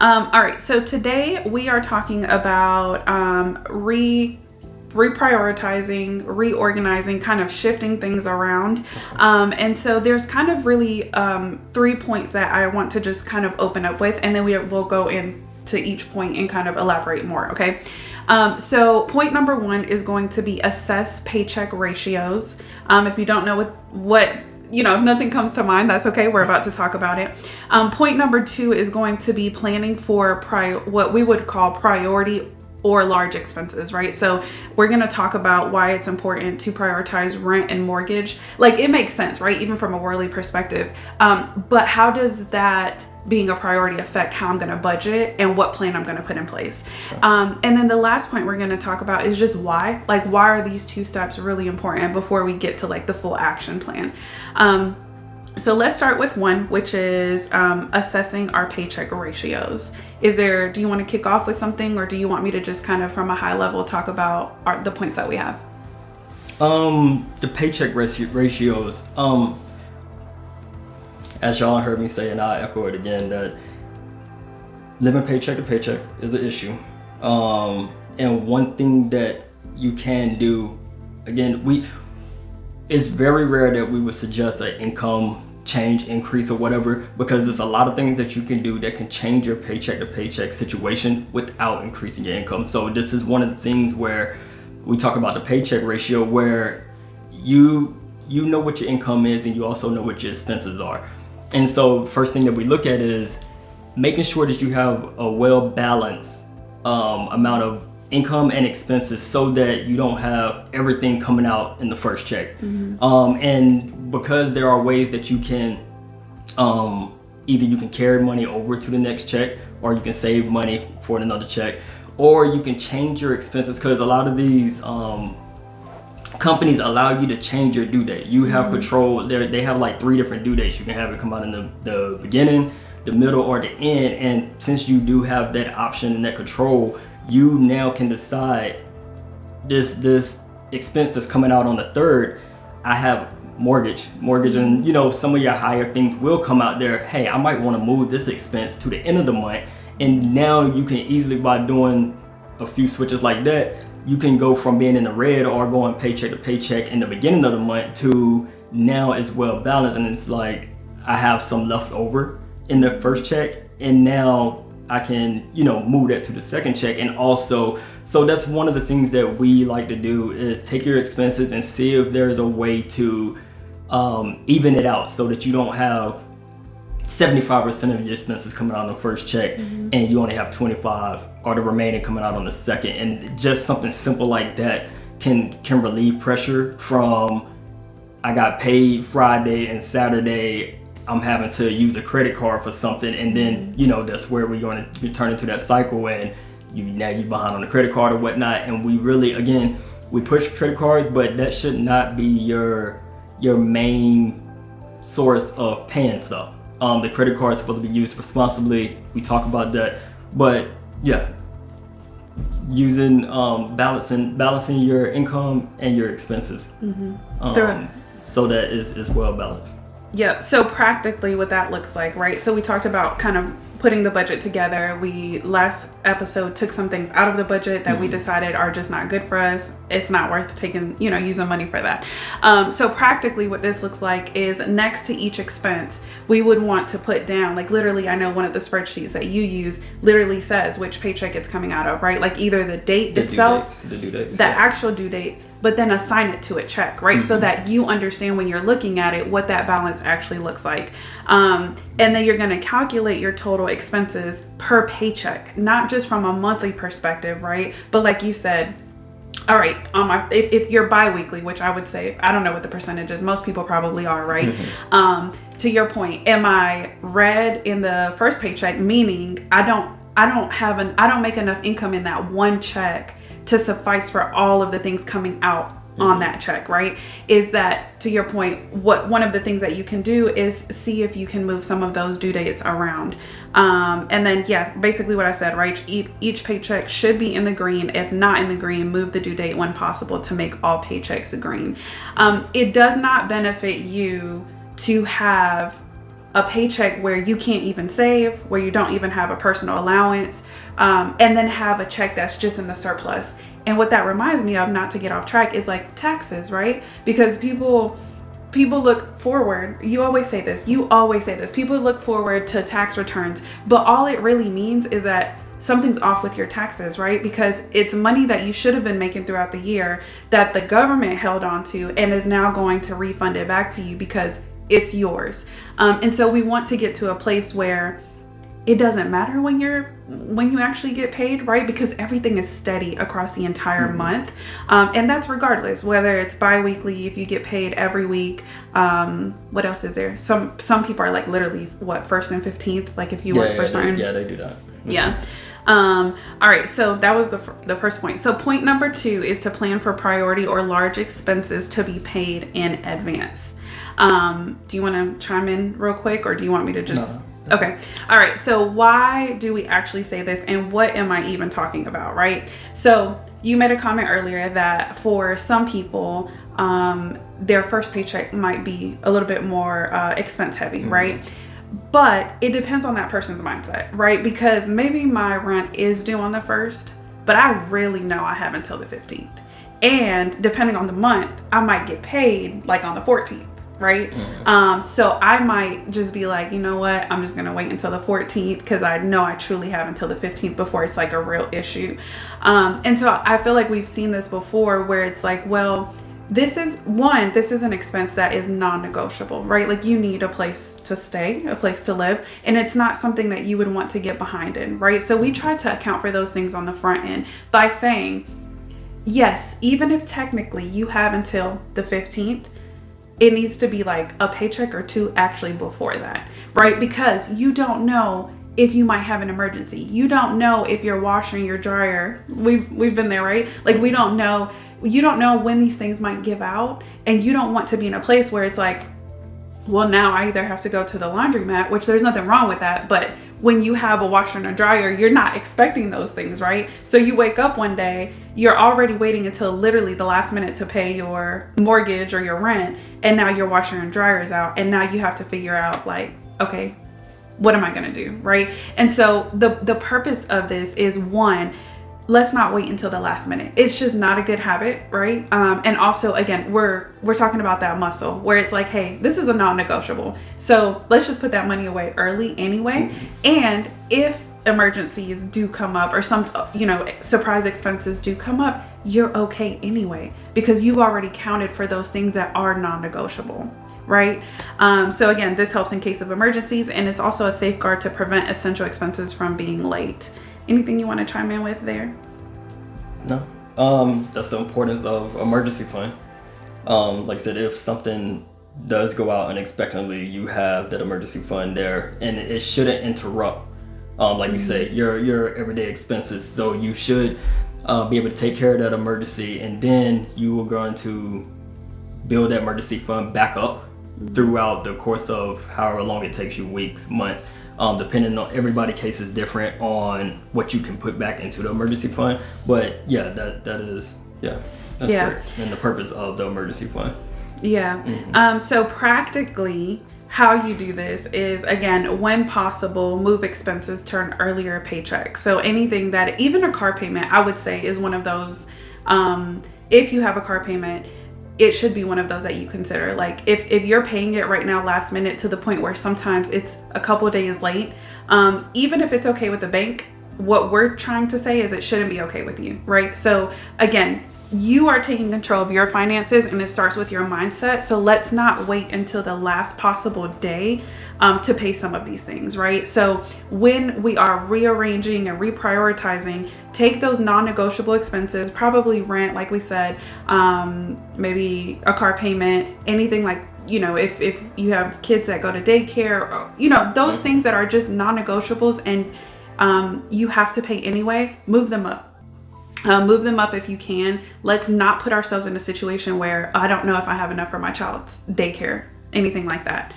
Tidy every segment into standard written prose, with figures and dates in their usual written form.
All right, so today we are talking about reprioritizing, reorganizing, kind of shifting things around. And so there's kind of really 3 points that I want to just kind of open up with, and then will go into each point and kind of elaborate more, okay? So point number 1 is going to be assess paycheck ratios. If you don't know what if nothing comes to mind, that's okay. We're about to talk about it. Point number 2 is going to be planning for what we would call priority or large expenses, right? So we're going to talk about why it's important to prioritize rent and mortgage. Like, it makes sense, right? Even from a worldly perspective. But how does that being a priority affect how I'm going to budget and what plan I'm going to put in place? Sure. And then the last point we're going to talk about is just why. Like, why are these 2 steps really important before we get to like the full action plan? So let's start with 1, which is assessing our paycheck ratios. Do you want to kick off with something, or do you want me to just kind of from a high level talk about the points that we have? The paycheck ratios, as y'all heard me say, and I echo it again, that living paycheck to paycheck is an issue. And one thing that you can do, again, it's very rare that we would suggest an income change, increase, or whatever, because there's a lot of things that you can do that can change your paycheck to paycheck situation without increasing your income. So this is one of the things where we talk about the paycheck ratio, where you know what your income is and you also know what your expenses are. And so first thing that we look at is making sure that you have a well-balanced amount of income and expenses, so that you don't have everything coming out in the first check. Mm-hmm. And because there are ways that you can either you can carry money over to the next check, or you can save money for another check, or you can change your expenses, because a lot of these companies allow you to change your due date. You have control. They have like 3 different due dates. You can have it come out in the beginning, the middle, or the end. And since you do have that option and that control, you now can decide this expense that's coming out on the 3rd. I have mortgage, and some of your higher things will come out there. Hey, I might want to move this expense to the end of the month, and now you can easily, by doing a few switches like that, you can go from being in the red or going paycheck to paycheck in the beginning of the month to now it's well balanced, and it's like I have some left over in the first check, and now I can, move that to the second check. And also, so that's one of the things that we like to do, is take your expenses and see if there is a way to even it out, so that you don't have 75% of your expenses coming out on the first check, and you only have 25 or the remaining coming out on the second. And just something simple like that can relieve pressure from, I got paid Friday and Saturday, I'm having to use a credit card for something, and then that's where we're going to turn into that cycle, and now you're behind on the credit card or whatnot. And we really, again, we push credit cards, but that should not be your main source of paying stuff. The credit card is supposed to be used responsibly. We talk about that, but yeah, using balancing your income and your expenses, so that is well balanced. Yeah, so practically what that looks like, right? So we talked about kind of putting the budget together. We last episode took some things out of the budget that we decided are just not good for us. It's not worth taking, using money for that. So practically what this looks like is, next to each expense, we would want to put down, like, literally, I know one of the spreadsheets that you use literally says which paycheck it's coming out of, right? Like either the date itself, the actual due dates, but then assign it to a check, right? So that you understand when you're looking at it what that balance actually looks like. And then you're going to calculate your total expenses per paycheck, not just from a monthly perspective, right? But like you said, all right, if you're bi-weekly, which I would say, I don't know what the percentage is, most people probably are, right? To your point, am I red in the first paycheck, meaning I don't make enough income in that one check to suffice for all of the things coming out on that check, right? Is that, to your point, one of the things that you can do is see if you can move some of those due dates around. And then, basically what I said, right? Each paycheck should be in the green. If not in the green, move the due date when possible to make all paychecks green. It does not benefit you to have a paycheck where you can't even save, where you don't even have a personal allowance, and then have a check that's just in the surplus. And what that reminds me of, not to get off track, is like taxes, right? Because people look forward. You always say this. People look forward to tax returns, but all it really means is that something's off with your taxes, right? Because it's money that you should have been making throughout the year that the government held on to and is now going to refund it back to you because it's yours. And so we want to get to a place where it doesn't matter when you actually get paid, right? Because everything is steady across the entire month. And that's regardless, whether it's bi-weekly, if you get paid every week. What else is there? Some people are like literally first and 15th, like if you work for certain. Yeah, they do that. Yeah. All right. So that was the first point. So point number 2 is to plan for priority or large expenses to be paid in advance. Do you want to chime in real quick, or do you want me to just... No. Okay. All right. So why do we actually say this, and what am I even talking about, right? So you made a comment earlier that for some people, their first paycheck might be a little bit more expense heavy, right? But it depends on that person's mindset, right? Because maybe my rent is due on the 1st, but I really know I have until the 15th. And depending on the month, I might get paid like on the 14th. Right? So I might just be like, you know what? I'm just going to wait until the 14th because I know I truly have until the 15th before it's like a real issue. And so I feel like we've seen this before where it's like, well, this is an expense that is non-negotiable, right? Like you need a place to stay, a place to live, and it's not something that you would want to get behind in, right? So we try to account for those things on the front end by saying, yes, even if technically you have until the 15th, it needs to be like a paycheck or 2 actually before that, right? Because you don't know if you might have an emergency. You don't know if your washer and your dryer, we've been there, right? Like you don't know when these things might give out, and you don't want to be in a place where it's like, well, now I either have to go to the laundromat, which there's nothing wrong with that, but when you have a washer and a dryer, you're not expecting those things, right? So you wake up one day, you're already waiting until literally the last minute to pay your mortgage or your rent, and now your washer and dryer is out, and now you have to figure out like, okay, what am I gonna do, right? And so the purpose of this is, one, let's not wait until the last minute. It's just not a good habit, right? And also, again, we're talking about that muscle where it's like, hey, this is a non-negotiable. So let's just put that money away early anyway. And if emergencies do come up or some, surprise expenses do come up, you're okay anyway, because you've already counted for those things that are non-negotiable, right? So again, this helps in case of emergencies, and it's also a safeguard to prevent essential expenses from being late. Anything you want to chime in with there? No. That's the importance of emergency fund. Like I said, if something does go out unexpectedly, you have that emergency fund there, and it shouldn't interrupt, like you say, your everyday expenses. So you should be able to take care of that emergency, and then you are going to build that emergency fund back up throughout the course of however long it takes you, weeks, months. Depending on everybody's case is different on what you can put back into the emergency fund. But yeah, that's great. And the purpose of the emergency fund. Yeah. So practically how you do this is, again, when possible, move expenses to an earlier paycheck. So anything that, even a car payment, I would say is one of those. If you have a car payment, it should be one of those that you consider. Like if you're paying it right now last minute to the point where sometimes it's a couple of days late, even if it's okay with the bank, what we're trying to say is it shouldn't be okay with you, right? So again, you are taking control of your finances, and it starts with your mindset. So let's not wait until the last possible day to pay some of these things, right? So when we are rearranging and reprioritizing, take those non-negotiable expenses, probably rent, like we said, maybe a car payment, anything like, if you have kids that go to daycare, or, those things that are just non-negotiables and you have to pay anyway, move them up. Move them up if you can. Let's not put ourselves in a situation where I don't know if I have enough for my child's daycare, anything like that.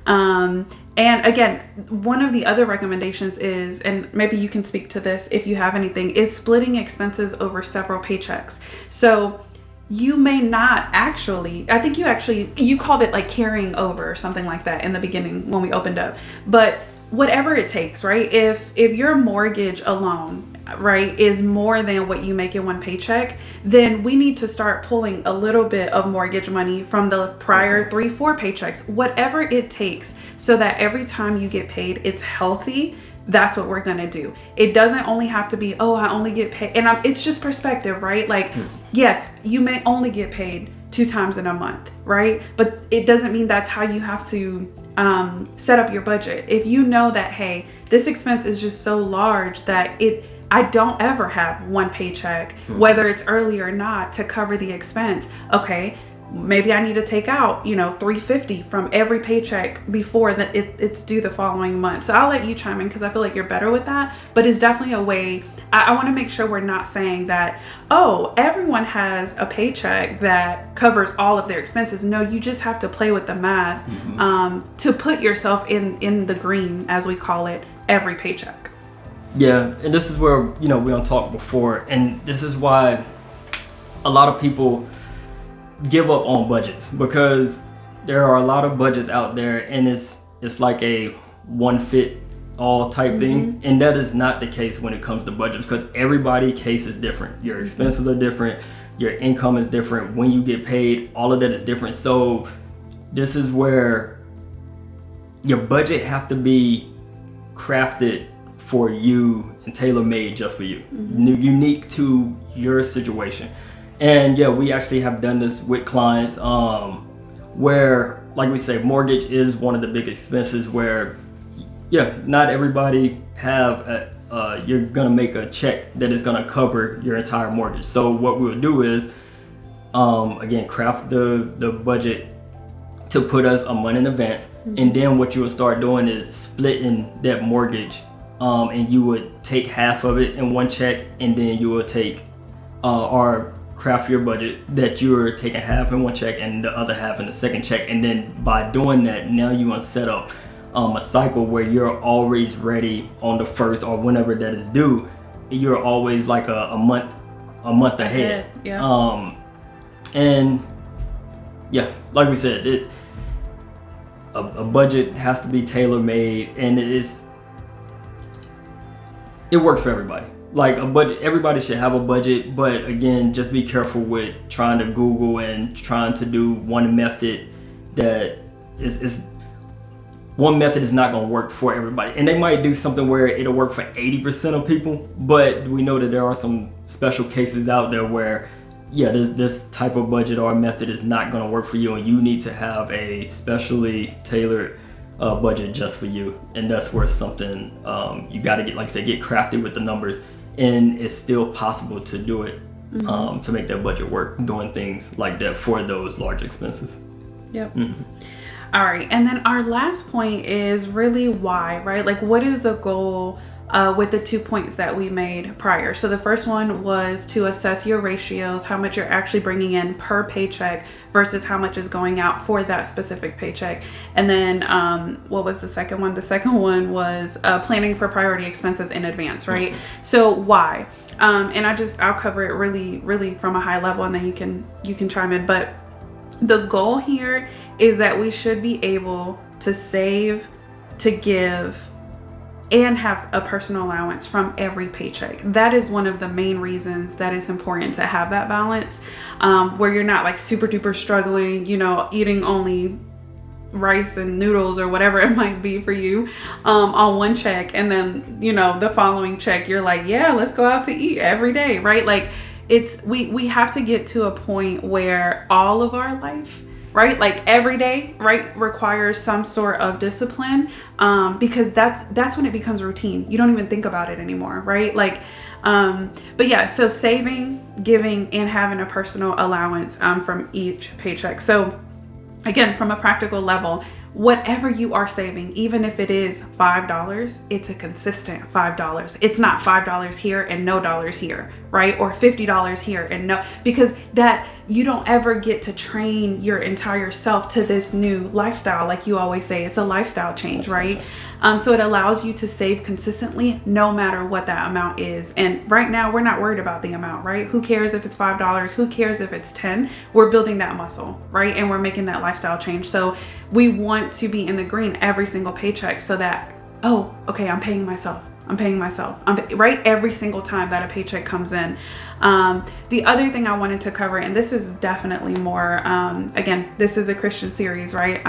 And again, one of the other recommendations is, and maybe you can speak to this if you have anything, is splitting expenses over several paychecks. So you may not actually, I think you called it like carrying over or something like that in the beginning when we opened up. But whatever it takes, right? If your mortgage alone, right, is more than what you make in one paycheck, then we need to start pulling a little bit of mortgage money from the prior 3-4 paychecks, whatever it takes, so that every time you get paid, it's healthy. That's what we're gonna do. It doesn't only have to be, oh, I only get paid, and it's just perspective, right? Like, yes, you may only get paid 2 times in a month, right? But it doesn't mean that's how you have to set up your budget. If you know that, hey, this expense is just so large that I don't ever have one paycheck, whether it's early or not, to cover the expense. Okay, maybe I need to take out, $350 from every paycheck before that it's due the following month. So I'll let you chime in because I feel like you're better with that. But it's definitely a way. I want to make sure we're not saying that, oh, everyone has a paycheck that covers all of their expenses. No, you just have to play with the math to put yourself in the green, as we call it, every paycheck. Yeah, and this is where, we don't talk before, and this is why a lot of people give up on budgets, because there are a lot of budgets out there, and it's like a one fit all type thing, and that is not the case when it comes to budgets, because everybody's case is different. Your expenses are different, your income is different, when you get paid, all of that is different. So this is where your budget have to be crafted for you and tailor-made just for you, unique to your situation. And yeah, we actually have done this with clients where, like we say, mortgage is one of the big expenses where, yeah, not everybody have you're gonna make a check that is gonna cover your entire mortgage. So what we'll do is, again, craft the budget to put us a month in advance, and then what you will start doing is splitting that mortgage, and you would take half of it in one check, and then you will take or craft your budget that you're taking half in one check and the other half in the second check. And then by doing that, now you're gonna set up a cycle where you're always ready on the first or whenever that is due. You're always like a month ahead. Yeah. And yeah, like we said, it's a budget has to be tailor-made, and it works for everybody. Like a budget, everybody should have a budget, but again, just be careful with trying to Google and trying to do one method that is one method is not going to work for everybody. And they might do something where it'll work for 80% of people, but we know that there are some special cases out there where, yeah, this type of budget or method is not going to work for you, and you need to have a specially tailored budget just for you. And that's where something you got to get, like I said, get crafted with the numbers. And it's still possible to do it, to make that budget work, doing things like that for those large expenses. Yep. All right. And then our last point is really why, right? Like, what is the goal with the 2 points that we made prior? So the first one was to assess your ratios, how much you're actually bringing in per paycheck versus how much is going out for that specific paycheck. And then what was the second one? The second one was planning for priority expenses in advance, right? So why? And I'll cover it really, really from a high level, and then you can chime in. But the goal here is that we should be able to save, to give, and have a personal allowance from every paycheck. That is one of the main reasons that it's important to have that balance, where you're not like super duper struggling, eating only rice and noodles or whatever it might be for you on one check, and then the following check you're like, yeah, let's go out to eat every day, right? Like we have to get to a point where all of our life, right, like every day, right, requires some sort of discipline, because that's when it becomes routine. You don't even think about it anymore, right? Like but yeah, so saving, giving, and having a personal allowance from each paycheck. So again, from a practical level, whatever you are saving, even if it is $5, it's a consistent $5. It's not $5 here and no dollars here, right? Or $50 here and no, because that you don't ever get to train your entire self to this new lifestyle. Like you always say, it's a lifestyle change, right? So it allows you to save consistently no matter what that amount is. And right now we're not worried about the amount, right? Who cares if it's $5? Who cares if it's 10? We're building that muscle, right? And we're making that lifestyle change. So we want to be in the green every single paycheck so that, oh, okay, I'm paying myself. Right? Every single time that a paycheck comes in. The other thing I wanted to cover, and this is definitely more, again, this is a Christian series, right?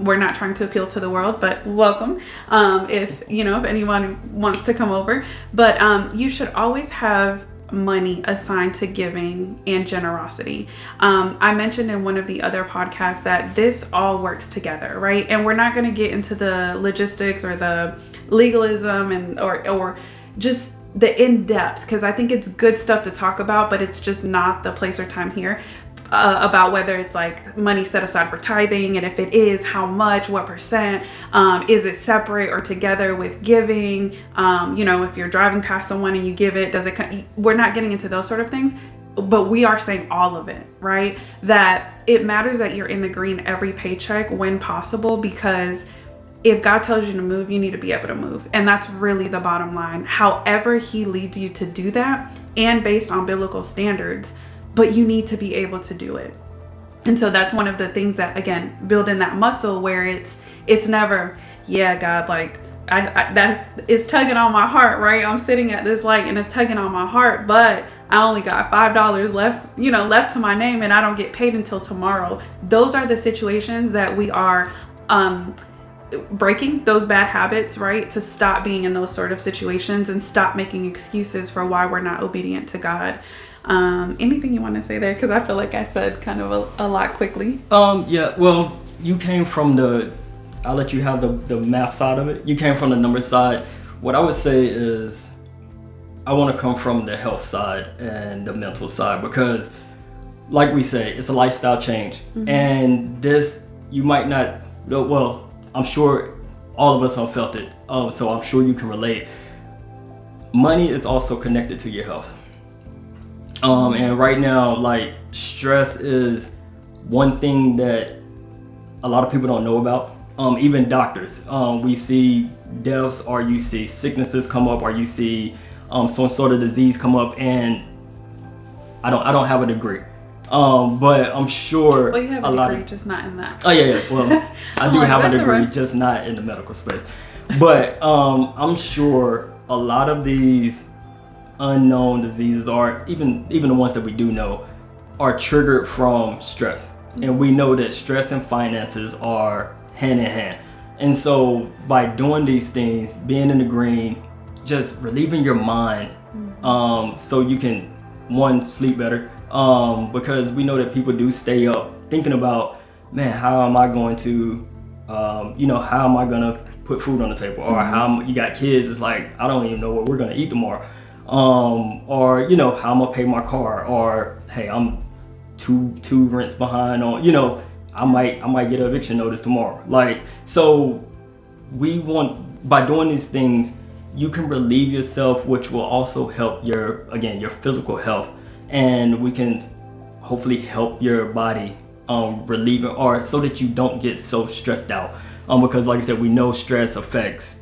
We're not trying to appeal to the world, but welcome. If anyone wants to come over, but you should always have money assigned to giving and generosity. I mentioned in one of the other podcasts that this all works together, right? And we're not going to get into the logistics or the legalism and or just the in-depth, because I think it's good stuff to talk about, but it's just not the place or time here. About whether it's like money set aside for tithing, and if it is, how much, what percent, is it separate or together with giving? If you're driving past someone and you give it, we're not getting into those sort of things, but we are saying all of it, right? That it matters that you're in the green every paycheck when possible, because if God tells you to move, you need to be able to move. And that's really the bottom line. However he leads you to do that, and based on biblical standards, but you need to be able to do it. And so that's one of the things that, again, building that muscle where it's never, yeah, God, like I that is tugging on my heart, right? I'm sitting at this light and it's tugging on my heart, but I only got $5 left to my name and I don't get paid until tomorrow. Those are the situations that we are breaking those bad habits, right? To stop being in those sort of situations and stop making excuses for why we're not obedient to God. Anything you want to say there? Because I feel like I said kind of a lot quickly. Yeah, well, you came from I'll let you have the math side of it. You came from the number side. What I would say is I want to come from the health side and the mental side, because like we say, it's a lifestyle change. Mm-hmm. And this, you might not, well, I'm sure all of us have felt it. So I'm sure you can relate. Money is also connected to your health. And right now, like, stress is one thing that a lot of people don't know about. Even doctors, we see deaths, or you see sicknesses come up, or you see some sort of disease come up. And I don't have a degree, but I'm sure. Well, you have a degree, just not in that. Oh yeah. Well, I do have a degree, just not in the medical space. But I'm sure a lot of these unknown diseases, or even the ones that we do know, are triggered from stress. Mm-hmm. And we know that stress and finances are hand in hand. And so by doing these things, being in the green, just relieving your mind, so you can, one, sleep better, because we know that people do stay up thinking about, man, how am I going to how am I gonna put food on the table? Or how you got kids, it's like, I don't even know what we're gonna eat tomorrow. Or how I'm gonna pay my car, or hey, I'm two rents behind on, I might get an eviction notice tomorrow. Like, so we want, by doing these things, you can relieve yourself, which will also help your physical health, and we can hopefully help your body relieve it, or so that you don't get so stressed out. Because like I said, we know stress affects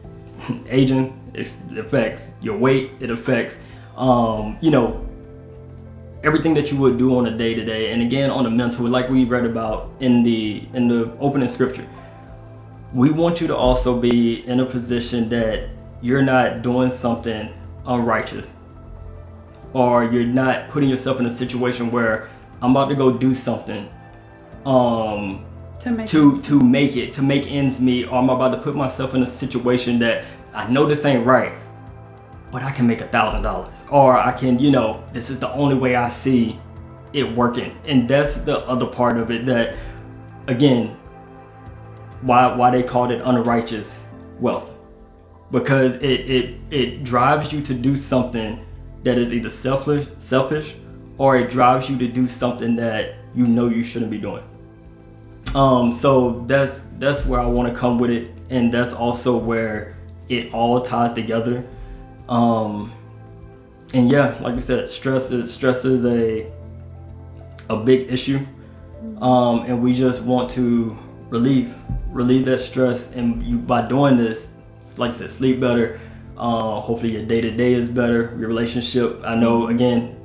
aging, it affects your weight, it affects everything that you would do on a day-to-day. And again, on the mental, like we read about in the opening scripture, we want you to also be in a position that you're not doing something unrighteous, or you're not putting yourself in a situation where I'm about to go do something to make ends meet, or I'm about to put myself in a situation that I know this ain't right, but I can make $1,000, or I can, this is the only way I see it working. And that's the other part of it, that again, why they called it unrighteous wealth, because it drives you to do something that is either selfish, or it drives you to do something that you shouldn't be doing. So that's where I want to come with it, and that's also where it all ties together. And yeah, like we said, stress is a big issue, and we just want to relieve that stress. And you, by doing this, like I said, sleep better. Hopefully your day-to-day is better. Your relationship, I know, again,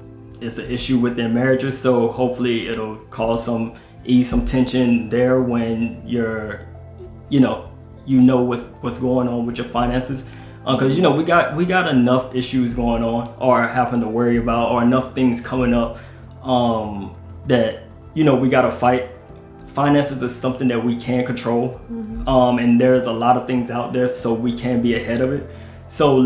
it's an issue within marriages, so hopefully it'll cause ease some tension there when you're, you know what's going on with your finances, because we got enough issues going on or having to worry about, or enough things coming up that we got to fight. Finances is something that we can control, and there's a lot of things out there, so we can be ahead of it. So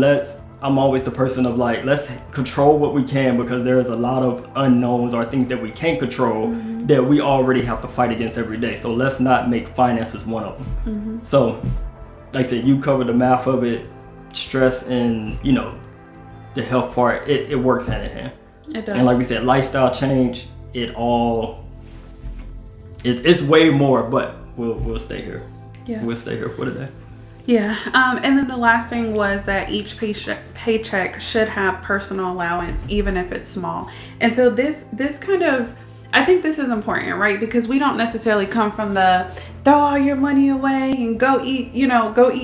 I'm always the person of like, let's control what we can, because there's a lot of unknowns or things that we can't control that we already have to fight against every day. So let's not make finances one of them. So like I said, you covered the math of it, stress and the health part, it works hand in hand. It does. And like we said, lifestyle change, it's way more, but we'll stay here. Yeah. We'll stay here for today. Yeah, and then the last thing was that each paycheck should have personal allowance, even if it's small. And so this kind of, I think this is important, right? Because we don't necessarily come from the throw all your money away and go eat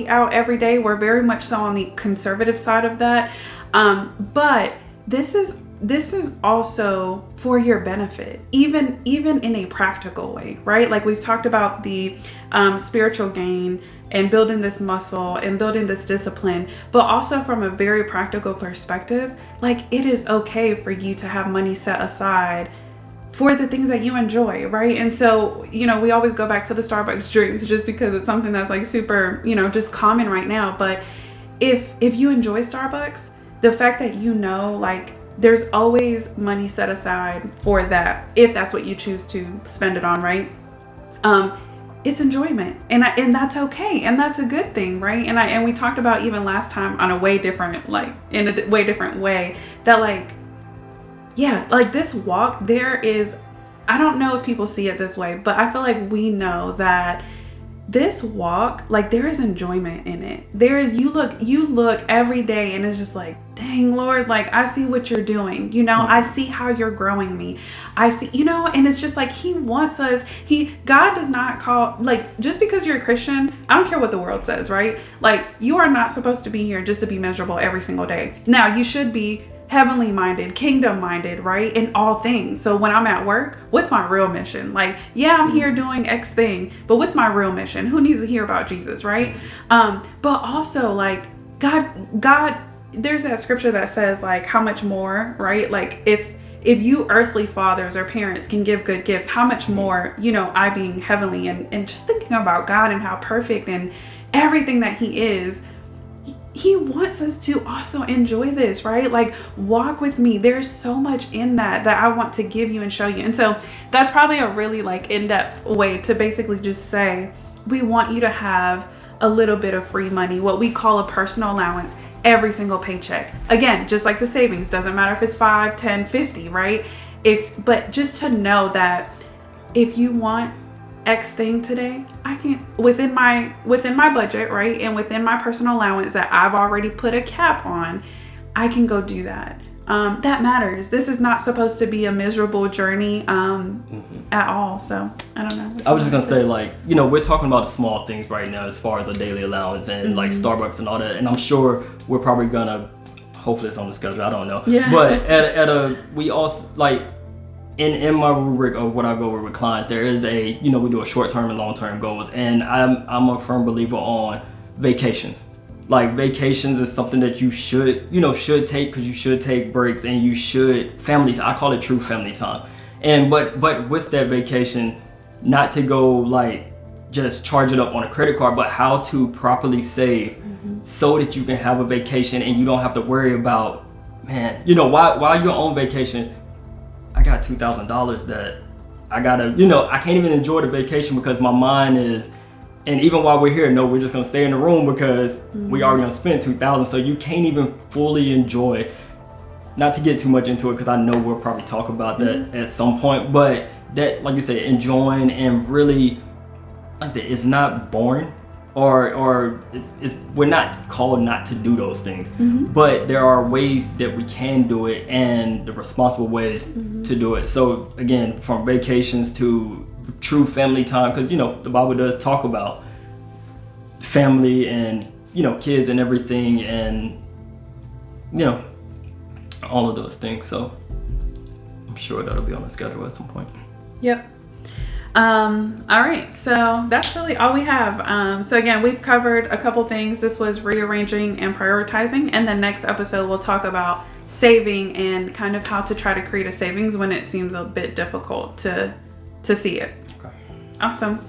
out every day. We're very much so on the conservative side of that. But this is also for your benefit, even in a practical way, right? Like we've talked about the spiritual gain and building this muscle and building this discipline, but also from a very practical perspective, like it is okay for you to have money set aside for the things that you enjoy, right? And so, we always go back to the Starbucks drinks just because it's something that's like super, just common right now. But if you enjoy Starbucks, the fact that like there's always money set aside for that, if that's what you choose to spend it on, right? It's enjoyment, and that's okay, and that's a good thing, right? And we talked about even last time on a way different, in a way different way, that this walk, there is, I don't know if people see it this way, but I feel like we know that this walk, there is enjoyment in it. There is, you look every day and it's just like, dang Lord, I see what you're doing. I see how you're growing me. I see, and it's just like, he wants us, God does not call, just because you're a Christian, I don't care what the world says, right? You are not supposed to be here just to be miserable every single day. Now you should be heavenly minded, kingdom minded, right? In all things. So when I'm at work, what's my real mission? I'm here doing X thing, but what's my real mission? Who needs to hear about Jesus, right? But also God, there's that scripture that says how much more, right? If you earthly fathers or parents can give good gifts, how much more, I being heavenly, and just thinking about God and how perfect and everything that he is, he wants us to also enjoy this, right? Walk with me. There's so much in that I want to give you and show you. And so that's probably a really in-depth way to basically just say, we want you to have a little bit of free money, what we call a personal allowance, every single paycheck. Again, just like the savings, doesn't matter if it's 5, 10, 50, right? But just to know that if you want X thing today, I can, within my budget, right, and within my personal allowance that I've already put a cap on, I can go do that. That matters. This is not supposed to be a miserable journey at all. So I don't know. I was just gonna say, we're talking about the small things right now as far as a daily allowance and Starbucks and all that, and I'm sure we're probably gonna, hopefully it's on the schedule, I don't know. Yeah. But we also in my rubric of what I go over with clients, there is we do a short-term and long-term goals, and I'm a firm believer on vacations. Vacations is something that you should take, because you should take breaks, and you should, I call it true family time. And but with that vacation, not to go just charge it up on a credit card, but how to properly save so that you can have a vacation and you don't have to worry about, while you're on vacation, I got $2,000 that I gotta, I can't even enjoy the vacation because my mind is, and even while we're here, no, we're just gonna stay in the room because we already gonna spend $2,000. So you can't even fully enjoy, not to get too much into it, because I know we'll probably talk about that at some point, but that, like you said, enjoying and really, like I said, it's not boring. we're not called not to do those things, but there are ways that we can do it and the responsible ways to do it. So again, from vacations to true family time, because the Bible does talk about family and kids and everything, and all of those things. So I'm sure that'll be on the schedule at some point. Yep. All right, so that's really all we have. So again, we've covered a couple things. This was rearranging and prioritizing, and the next episode we'll talk about saving and kind of how to try to create a savings when it seems a bit difficult to see it. Okay. Awesome.